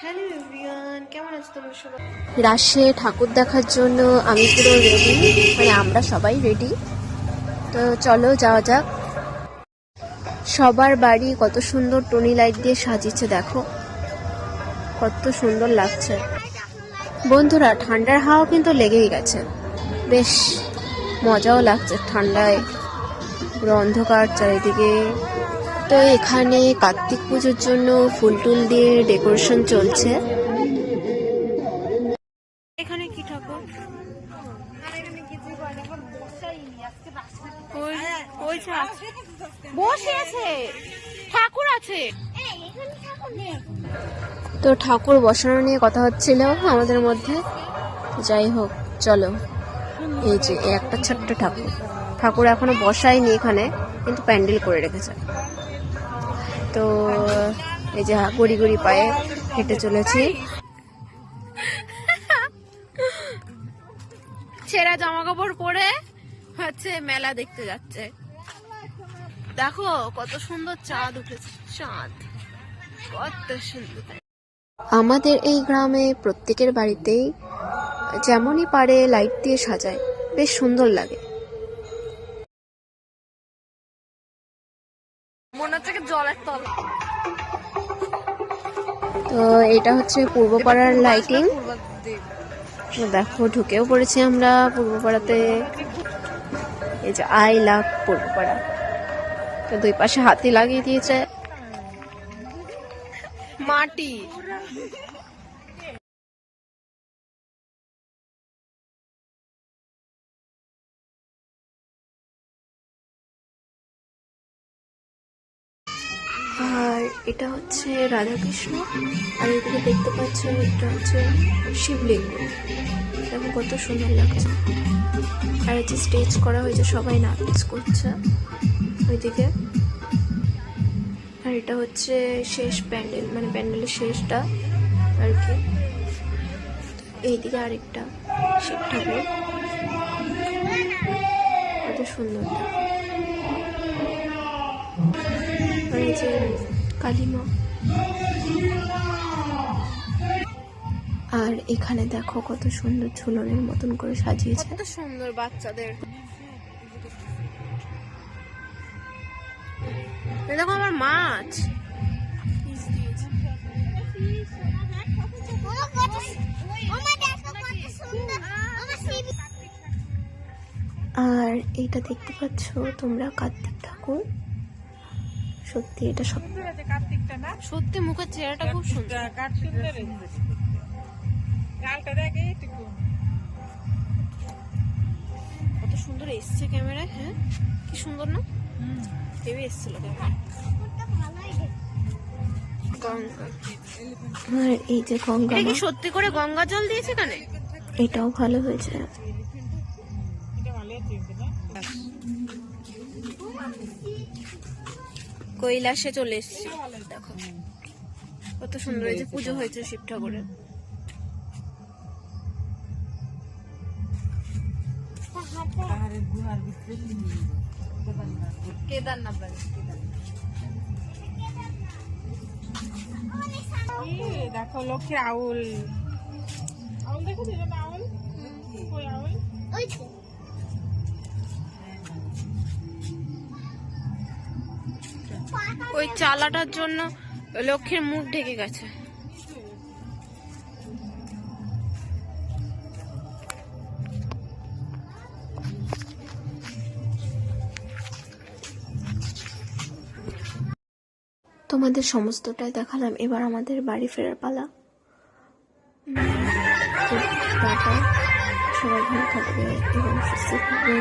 Hello everyone, কেমন আছো তোমরা সবাই? রাশে ঠাকুর দেখার জন্য আমি পুরো রেডি, মানে আমরা সবাই রেডি। তো চলো যাওয়া যাক। সবার বাড়ি কত সুন্দর টুনি লাইট দিয়ে সাজিয়েছে, দেখো কত সুন্দর লাগছে। বন্ধুরা, ঠান্ডার হাওয়া কিন্তু লেগেই গেছে, বেশ মজাও লাগছে ঠান্ডায়, পুরো অন্ধকার চারিদিকে। তো এখানে কার্তিক পুজোর জন্য ফুল টুল দিয়ে ডেকোরেশন চলছে। এখানে কি ঠাকুর? বসে আছে, ঠাকুর আছে। তো ঠাকুর বসানো নিয়ে কথা হচ্ছিল আমাদের মধ্যে। যাই হোক, চলো। এই যে একটা ছোট্ট ঠাকুর, ঠাকুর এখনো বসায়নি এখানে, কিন্তু প্যান্ডেল করে রেখেছে। তো এই যে গড়ি গড়ি পায়ে হেঁটে চলেছি। ছেঁড়া জামা কাপড় পরে হচ্ছে মেলা দেখতে যাচ্ছে। দেখো কত সুন্দর চাঁদ উঠেছে, চাঁদ কত সুন্দর। আমাদের এই গ্রামে প্রত্যেকের বাড়িতেই যেমনই পারে লাইট দিয়ে সাজায়, বেশ সুন্দর লাগে। মনে হচ্ছে জলের তল। তো এটা হচ্ছে পূর্বপাড়ার লাইটিং। দেখো ঢুকেও পড়েছি আমরা পূর্বপাড়াতে। এই যে আই লাভ পূর্বপাড়া। তো দুই পাশে হাতি লাগিয়ে দিয়েছে। মাটি আর এটা হচ্ছে রাধাকৃষ্ণ, আর এদিকে দেখতে পাচ্ছ এটা হচ্ছে শিবলিঙ্গ। দেখো কত সুন্দর লাগছে। আর এই যে স্টেজ করা হয়েছে, সবাই নাচ করছে ওইদিকে। আর এটা হচ্ছে শেষ প্যান্ডেল, মানে প্যান্ডেলের শেষটা আর কি। এইদিকে আরেকটা শিব ঠাকুর, কত সুন্দর। আর এই যে কালিমা। আর এখানে দেখো কত সুন্দর ঝুলনের মতন করে সাজিয়েছে, কত সুন্দর বাচ্চাদের। দেখো আমার মাছ। আর এইটা দেখতে পাচ্ছ তোমরা কার্তিক ঠাকুর। সত্যি এটা সত্যি মুখের চেহারাটা খুব সুন্দর। কত সুন্দর এসছে ক্যামেরায়। হ্যাঁ, কি সুন্দর না? ভেবে এসছিল ক্যামেরা। গঙ্গা। আর এই যে গঙ্গা, এটা কি সত্যি করে গঙ্গা জল দিয়েছে এখানে? এটাও ভালো হয়েছে। কৈলাসে চলে এসেছি, দেখো কত সুন্দর। এই যে পুজো হয়েছে শিব ঠাকুরের। কেদারনাথ দেখো, লক্ষ্মীর আউল। আউল দেখো, আউল আউল। ওই চালাটার জন্য লক্ষ্মীর মুখ ঢেকে গেছে। তোমাদের সমস্তটাই দেখালাম, এবার আমাদের বাড়ি ফেরার পালা। টাটা, সবাই ভালো থাকবে এবং সুস্থ থাকবে।